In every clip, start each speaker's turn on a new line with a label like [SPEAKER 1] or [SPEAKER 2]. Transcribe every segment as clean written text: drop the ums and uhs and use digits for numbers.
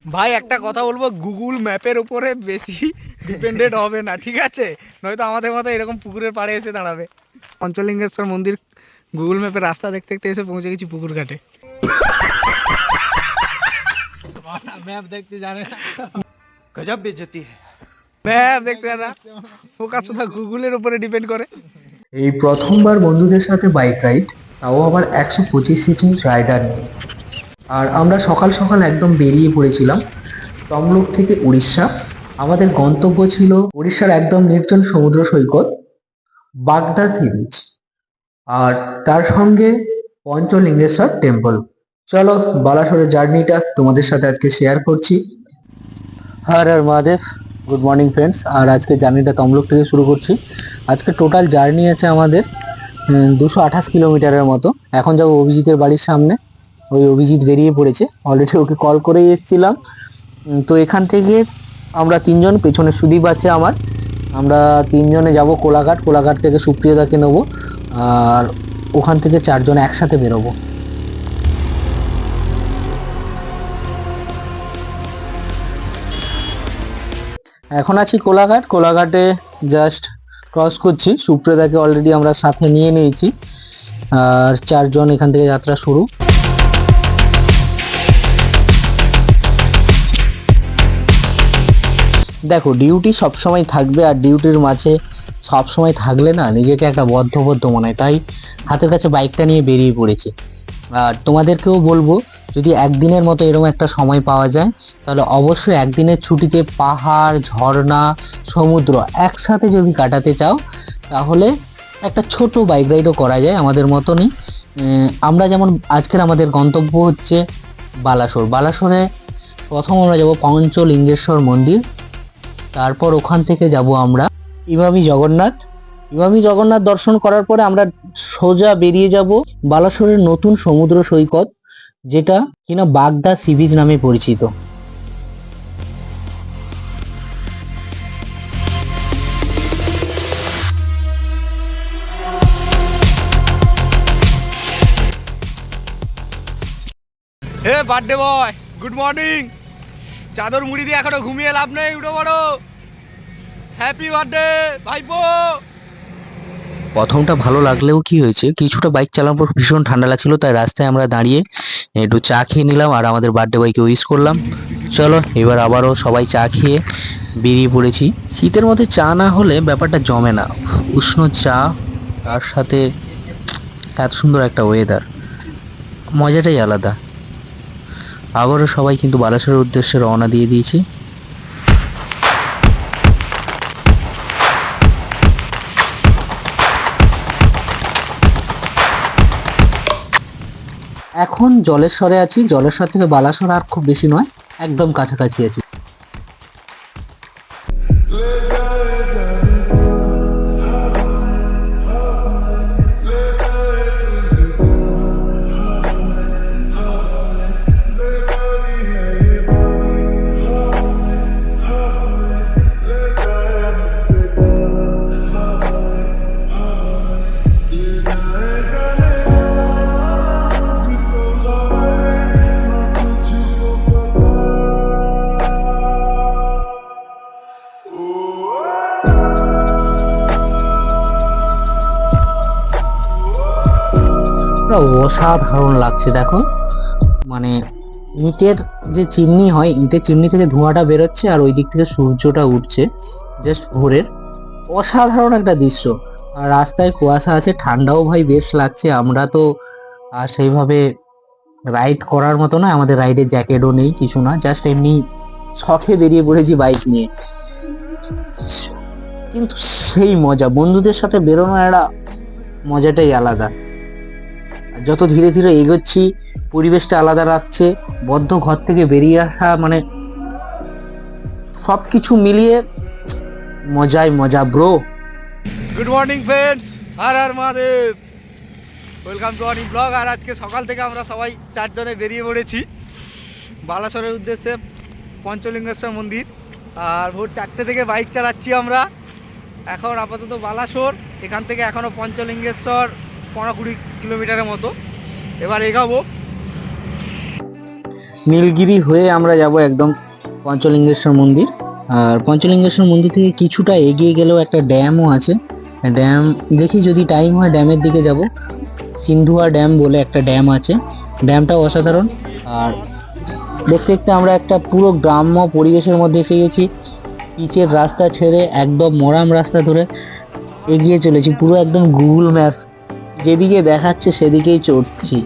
[SPEAKER 1] ভাই একটা কথা বলবো, গুগল ম্যাপের উপরে বেশি ডিপেন্ডেন্ট হবে না, ঠিক আছে? নয়তো আমাদের মতো এরকম পুকুরের পাড়ে এসে দাঁড়াবে। পঞ্চলিঙ্গেশ্বর মন্দির গুগল ম্যাপের রাস্তা দেখতে দেখতে এসে পৌঁছে গেছি পুকুর ঘাটে।
[SPEAKER 2] ম্যাপ দেখতে জানে না,
[SPEAKER 1] গজব বেজতি ম্যাপ দেখতে জানা, ফোকাস শুধু গুগলের উপরে ডিপেন্ড করে।
[SPEAKER 3] এই প্রথমবার বন্ধুদের সাথে বাইক রাইড, তাও আবার 125 সিসির রাইডার নিয়ে। আর আমরা সকাল সকাল একদম বেরিয়ে পড়েছিলাম তমলুক থেকে উড়িষ্যা। আমাদের গন্তব্য ছিল উড়িষ্যার একদম নির্জন সমুদ্র সৈকত বাগদা সি বিচ, আর তার সঙ্গে পঞ্চলিঙ্গেশ্বর টেম্পল। চলো বালাসোরের জার্নিটা তোমাদের সাথে আজকে শেয়ার করছি। হর Har Mahadev, good morning friends. আর আজকে জার্নিটা তমলুক থেকে শুরু করছি। আজকে টোটাল জার্নি আছে আমাদের 228 কিলোমিটারের মতো। এখন যাবো অভিজিতের বাড়ির সামনে। ওই অভিজিৎ বেরিয়ে পড়েছে, অলরেডি ওকে কল করেই এসেছিলাম। তো এখান থেকে আমরা তিনজন, পেছনে সুদীপ আছে আমার, আমরা তিনজনে যাব কোলাঘাট। কোলাঘাট থেকে সুপ্রিয়দাকে নেবো, আর ওখান থেকে চারজন একসাথে বেরোবো। এখন আছি কোলাঘাট। কোলাঘাটে জাস্ট ক্রস করছি। সুপ্রিয়দাকে অলরেডি আমরা সাথে নিয়ে নিয়েছি, আর চারজন এখান থেকে যাত্রা শুরু। দেখো, ডিউটি সবসময় থাকবে, আর ডিউটির মাঝে সবসময় থাকলে না নিজেকে একটা বদ্ধ মনে হয়, তাই হাতের কাছে বাইকটা নিয়ে বেরিয়ে পড়েছি। আর তোমাদেরকেও বলবো, যদি একদিনের মতো এরকম একটা সময় পাওয়া যায়, তাহলে অবশ্যই একদিনের ছুটিতে পাহাড়, ঝর্ণা, সমুদ্র একসাথে যদি কাটাতে চাও, তাহলে একটা ছোট বাইক রাইডও করা যায় আমাদের মতনই। আমরা যেমন আজকের আমাদের গন্তব্য হচ্ছে বালাসোর। বালাসোরে প্রথম আমরা যাব পঞ্চলিঙ্গেশ্বর মন্দির, তারপর ওখান থেকে যাব আমরা ইমামি জগন্নাথ। ইমামি জগন্নাথ দর্শন করার পরে আমরা সোজা বেরিয়ে যাব বালাসোরের নতুন সমুদ্র সৈকত, যেটা কিনা বাগদা সি বিচ নামে পরিচিত।
[SPEAKER 1] হে বার্থডে বয়, গুড মর্নিং। চাদর মুড়ি দিয়ে এখনো ঘুমিয়ে লাভ নেই, উঠো বড়। হ্যাপি বার্থডে ভাইপো।
[SPEAKER 3] প্রথমটা ভালো লাগলেও কি হয়েছে, কিছুটা বাইক চালানোর পর ভীষণ ঠান্ডা লাগছিল, তাই রাস্তায় আমরা দাঁড়িয়ে একটু চা খেয়ে নিলাম আর আমাদের বার্থডে বয়কে উইশ করলাম। চলো এবার আবারও সবাই চা খেয়ে বেরিয়ে পড়েছি। শীতের মধ্যে চা না হলে ব্যাপারটা জমে না। উষ্ণ চা, তার সাথে এত সুন্দর একটা ওয়েদার, মজাটাই আলাদা। আবারও সবাই কিন্তু বালাসোরের উদ্দেশ্যে রওনা দিয়ে দিয়েছি। এখন জলেশ্বরে আছি। জলেশ্বর থেকে বালাসোর আর খুব বেশি নয়, একদম কাছাকাছি আছি। অসাধারণ লাগছে দেখো, মানে ইটের যে চিমনি হয়, ইটের চিমনি থেকে ধোঁয়াটা বেরোচ্ছে আর ওই দিক থেকে সূর্যটা উঠছে জাস্ট ভোরের। অসাধারণ একটা দৃশ্য। আর রাস্তায় কুয়াশা আছে, ঠান্ডাও ভাই বেশ লাগছে। আমরা তো আর সেইভাবে রাইড করার মতো না, আমাদের রাইডের জ্যাকেটও নেই, কিছু না, জাস্ট এমনি শখে বেরিয়ে পড়েছি বাইক নিয়ে। কিন্তু সেই মজা, বন্ধুদের সাথে বেরোনোর একটা মজাটাই আলাদা। যত ধীরে ধীরে এগোচ্ছি, পরিবেশটা আলাদা লাগছে। বদ্ধ ঘর থেকে বেরিয়ে আসা, মানে সবকিছু মিলিয়ে মজাই মজা bro.
[SPEAKER 1] Good morning friends, Har Har Mahadev, welcome to our blog. আর আজকে সকাল থেকে আমরা সবাই চারজনে বেরিয়ে পড়েছি বালাসোরের উদ্দেশ্যে, পঞ্চলিঙ্গেশ্বর মন্দির। আর ভোর 4টে থেকে বাইক চালাচ্ছি আমরা। এখন আপাতত বালাসোর, এখান থেকে এখনও পঞ্চলিঙ্গেশ্বর 15-20 কিলোমিটারের মতো। এবার এগাবো।
[SPEAKER 3] নীলগিরি হয়ে আমরা যাব একদম পঞ্চলিঙ্গেশ্বর মন্দির। আর পঞ্চলিঙ্গেশ্বর মন্দির থেকে কিছুটা এগিয়ে গেলেও একটা ড্যামও আছে। ড্যাম দেখি যদি টাইম হয় ড্যামের দিকে যাব। সিন্ধুয়া ড্যাম বলে একটা ড্যাম আছে, ড্যামটাও অসাধারণ। আর দেখতে দেখতে আমরা একটা পুরো গ্রাম্য পরিবেশের মধ্যে এসে গেছি। পিচের রাস্তা ছেড়ে একদম মরাম রাস্তা ধরে এগিয়ে চলেছি, পুরো একদম গুগল ম্যাপ যেদিকে দেখাচ্ছে সেদিকেই চড়ছি।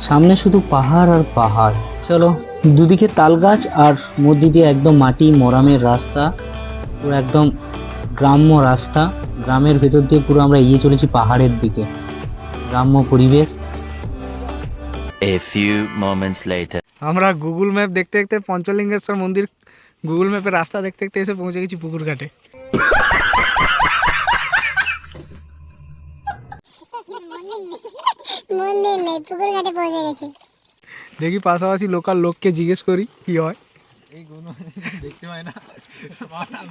[SPEAKER 3] সামনে শুধু পাহাড় আর পাহাড়। চলো, দুদিকে তাল গাছ আর মধ্যে দিয়ে একদম মাটি মরামের রাস্তা, পুরো একদম গ্রাম্য রাস্তা। গ্রামের ভেতর দিয়ে পুরো আমরা এগিয়ে চলেছি পাহাড়ের দিকে, গ্রাম্য পরিবেশ।
[SPEAKER 4] A few moments later.
[SPEAKER 1] আমরা গুগল ম্যাপ দেখতে দেখতে পঞ্চলিঙ্গেশ্বর মন্দির গুগল ম্যাপের রাস্তা দেখতে দেখতে এসে পৌঁছে গেছি পুকুর ঘাটে।
[SPEAKER 5] মন্দির নেই, পুকুর ঘাটে পৌঁছে গেছি।
[SPEAKER 1] দেখি পাশাপাশি লোকাল লোককে জিজ্ঞেস করি কি হয়।
[SPEAKER 2] এই কোনো দেখতে পায় না,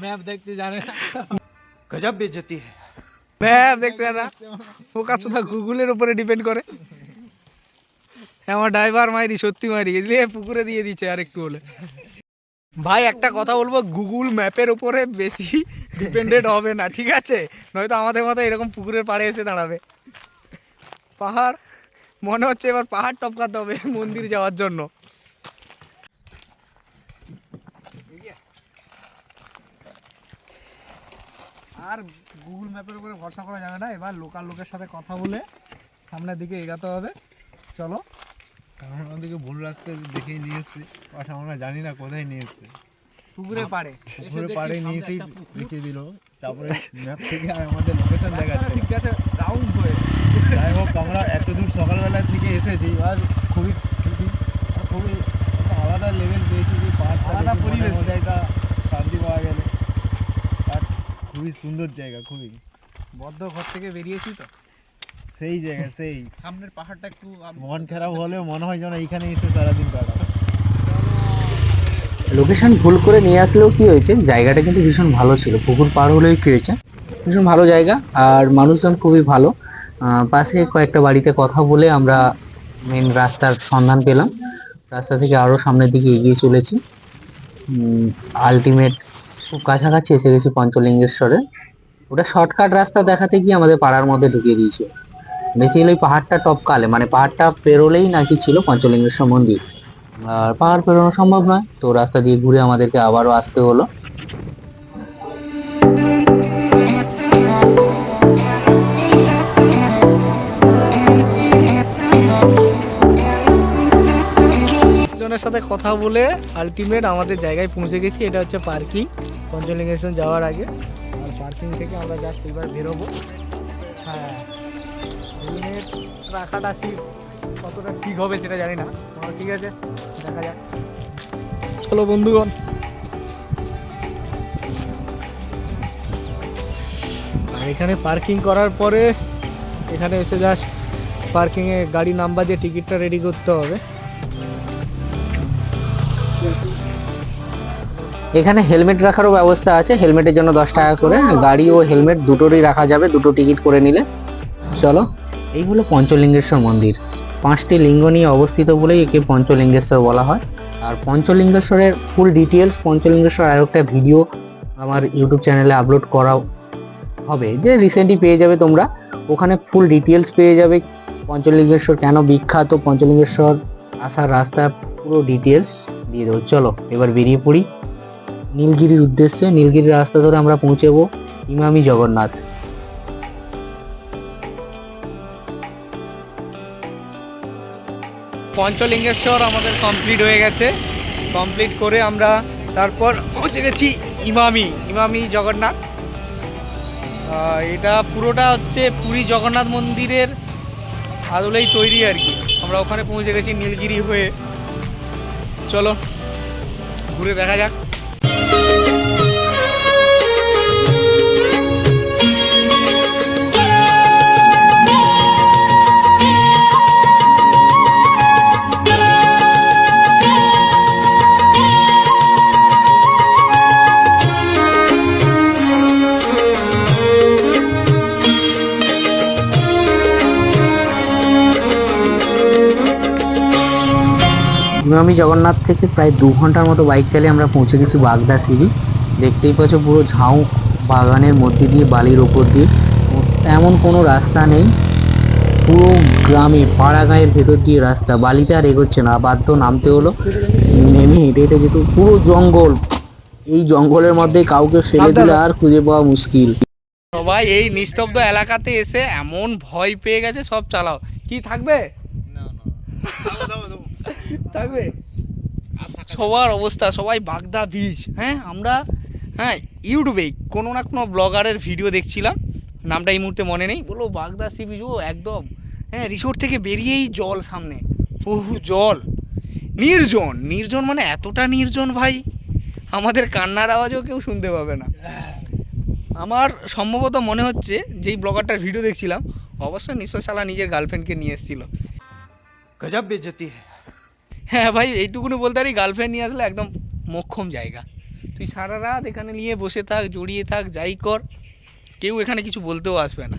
[SPEAKER 2] ম্যাপ দেখতে জানে না।
[SPEAKER 4] गजब बेइज्जती है।
[SPEAKER 1] ম্যাপ দেখতে না, ফোকাস শুধু গুগলের উপরে ডিপেন্ড করে। আমার ড্রাইভার মাইরি, সত্যি মাইরি এদিকে পুকুরে দিয়ে দিচ্ছে আর একটু হলে। ভাই একটা কথা বলবো, গুগল ম্যাপের উপরে বেশি ডিপেন্ডেন্ট হবে না, ঠিক আছে? নয়তো আমাদের মতো এরকম পুকুরের পাড়ে এসে দাঁড়াবে। পাহাড় মনে হচ্ছে এবার পাহাড় টপকাতে হবে মন্দির যাওয়ার জন্য। আর গুগল ম্যাপের উপরে ভরসা করা যাবে না, এবার লোকাল লোকের সাথে কথা বলে সামনের দিকে এগাতে হবে। চলো।
[SPEAKER 2] আমরা আমাদেরকে ভুল রাস্তায় দেখেই নিয়ে এসছে, বাট আমরা জানি না কোথায় নিয়ে এসছে।
[SPEAKER 1] পুকুরের পাড়ে
[SPEAKER 2] পুকুরে পাড়ে নিয়ে এসেই লিখে দিল, তারপরে ম্যাপ থেকে আর আমাদের লোকেশন দেখাচ্ছে।
[SPEAKER 1] রাউন্ড হয়ে
[SPEAKER 2] যাই হোক, আমরা এত দূর সকালবেলা থেকে এসেছি আর খুবই খুশি, আর খুবই একটা আলাদা লেভেল পেয়েছি যে পাহাড়টা
[SPEAKER 1] আলাদা
[SPEAKER 2] দেখে মনের
[SPEAKER 1] পরিবেশ।
[SPEAKER 2] মধ্যে একটা শান্তি পাওয়া গেলে। আর খুবই সুন্দর জায়গা, খুবই
[SPEAKER 1] বদ্ধ ঘর থেকে বেরিয়েছি তো
[SPEAKER 2] সেই জায়গা, সেই
[SPEAKER 1] সামনের পাহাড়টা একটু
[SPEAKER 2] মন খারাপ হলেও মনে হয় যেন এইখানে এসে সারাদিন কাটাবো।
[SPEAKER 3] লোকেশন ভুল করে নিয়ে আসলেও কি হয়েছে, জায়গাটা কিন্তু ভীষণ ভালো ছিল। পুকুর পার হলেও কি হয়েছে, ভীষণ ভালো জায়গা আর মানুষজন খুবই ভালো। পাশে কয়েকটা বাড়িতে কথা বলে আমরা মেন রাস্তার সন্ধান পেলাম। রাস্তা থেকে আরও সামনের দিকে এগিয়ে চলেছি। আলটিমেট খুব কাছাকাছি এসে গেছি পঞ্চলিঙ্গেশ্বরে। ওটা শর্টকাট রাস্তা দেখাতে গিয়ে আমাদের পাড়ার মধ্যে ঢুকিয়ে দিয়েছে। বেসিক্যালি ওই পাহাড়টা টপকালে, মানে পাহাড়টা পেরোলেই নাকি ছিল পঞ্চলিঙ্গেশ্বর মন্দির। আর পাহাড় পেরোনো সম্ভব নয়, তো রাস্তা দিয়ে ঘুরে আমাদেরকে আবারও আসতে হলো।
[SPEAKER 1] জনের সাথে কথা বলে আলটিমেট আমাদের জায়গায় পৌঁছে গেছি। এটা হচ্ছে পার্কিং, পঞ্চলিঙ্গেশ্বর যাওয়ার আগে। আর পার্কিং থেকে আমরা জাস্ট এবার বেরোবো। হ্যাঁ, হেলমেট রাখাটা কতটা ঠিক হবে সেটা জানি না, ঠিক আছে দেখা যাক। চলো বন্ধুগণ, আর এখানে পার্কিং করার পরে এখানে এসে জাস্ট পার্কিংয়ে গাড়ি নাম্বার দিয়ে টিকিটটা রেডি করতে হবে।
[SPEAKER 3] এখানে হেলমেট রাখারও ব্যবস্থা আছে, হেলমেটের জন্য 10 টাকা করে। গাড়ি ও হেলমেট দুটোরই রাখা যাবে, দুটো টিকিট করে নিলে। চলো, এই হলো পঞ্চলিঙ্গেশ্বর মন্দির। 5টি লিঙ্গ নিয়ে অবস্থিত বলেই একে পঞ্চলিঙ্গেশ্বর বলা হয়। আর পঞ্চলিঙ্গেশ্বরের ফুল ডিটেলস, পঞ্চলিঙ্গেশ্বর আর একটা ভিডিও আমার ইউটিউব চ্যানেলে আপলোড করা হবে, যে রিসেন্টলি পেয়ে যাবে তোমরা। ওখানে ফুল ডিটেলস পেয়ে যাবে, পঞ্চলিঙ্গেশ্বর কেন বিখ্যাত, পঞ্চলিঙ্গেশ্বর আসার রাস্তা পুরো ডিটেলস দিয়ে দেবো। চলো এবার বেরিয়ে পড়ি নীলগিরির উদ্দেশ্যে। নীলগিরির রাস্তা ধরে আমরা পৌঁছাবো ইমামি জগন্নাথ।
[SPEAKER 1] পঞ্চলিঙ্গেশ্বর আমাদের কমপ্লিট হয়ে গেছে। কমপ্লিট করে আমরা তারপর পৌঁছে গেছি ইমামি জগন্নাথ। এটা পুরোটা হচ্ছে পুরী জগন্নাথ মন্দিরের আদলেই তৈরি আর কি। আমরা ওখানে পৌঁছে গেছি নীলগিরি হয়ে। চলো ঘুরে দেখা যাক।
[SPEAKER 3] ইমামি জগন্নাথ থেকে প্রায় 2 ঘন্টার মতো বাইক চালিয়ে আমরা পৌঁছে গেছি বাগদা সি বিচ। দেখতেই পাচ্ছ পুরো ঝাউ বাগানের মধ্যে দিয়ে, বালির ওপর দিয়ে, তেমন কোনো রাস্তা নেই, পুরো গ্রামে পাড়া গাঁয়ের ভেতর দিয়ে রাস্তা। বালিতে আর এগোচ্ছে না, বাধ্য নামতে হলো। নেমে হেঁটে হেঁটে যেত, পুরো জঙ্গল। এই জঙ্গলের মধ্যে কাউকে ফেলে দিলে আর খুঁজে পাওয়া মুশকিল।
[SPEAKER 1] সবাই এই নিস্তব্ধ এলাকাতে এসে এমন ভয় পেয়ে গেছে, সব চালাও। কি থাকবে? থাকবে সবার অবস্থা, সবাই বাগদা বিচ। হ্যাঁ, আমরা ইউটিউবে কোনো না কোনো ব্লগারের ভিডিও দেখছিলাম, নামটা এই মুহূর্তে মনে নেই, বলো বাগদা সি বিচ। ও একদম রিসোর্ট থেকে বেরিয়েই জল সামনে, বহু জল, নির্জন। নির্জন মানে এতটা নির্জন ভাই, আমাদের কান্নার আওয়াজও কেউ শুনতে পাবে না। আমার সম্ভবত মনে হচ্ছে যেই ব্লগারটার ভিডিও দেখছিলাম, অবশ্যই নিশ্চয় শালা নিজের গার্লফ্রেন্ডকে নিয়ে এসেছিল।
[SPEAKER 4] गजब बेइज्जती है।
[SPEAKER 1] হ্যাঁ ভাই, এইটুকুনি বলতে পারি, গার্লফ্রেন্ড নিয়ে আসলে একদম মোক্ষম জায়গা। তুই সারা রাত এখানে নিয়ে বসে থাক, জড়িয়ে থাক, যাই কর, কেউ এখানে কিছু বলতেও আসবে না।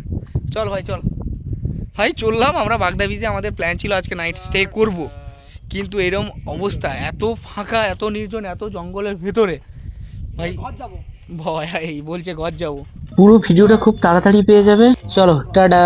[SPEAKER 1] চল ভাই, চল ভাই, চললাম আমরা বাগদা বিচে। আমাদের প্ল্যান ছিল আজকে নাইট স্টে করব, কিন্তু এরম অবস্থা, এত ফাঁকা, এত নির্জন, এত জঙ্গলের ভেতরে ভাই ভয় বলছে ঘর যাবো।
[SPEAKER 3] পুরো ভিডিওটা খুব তাড়াতাড়ি পেয়ে যাবে। চলো টাটা।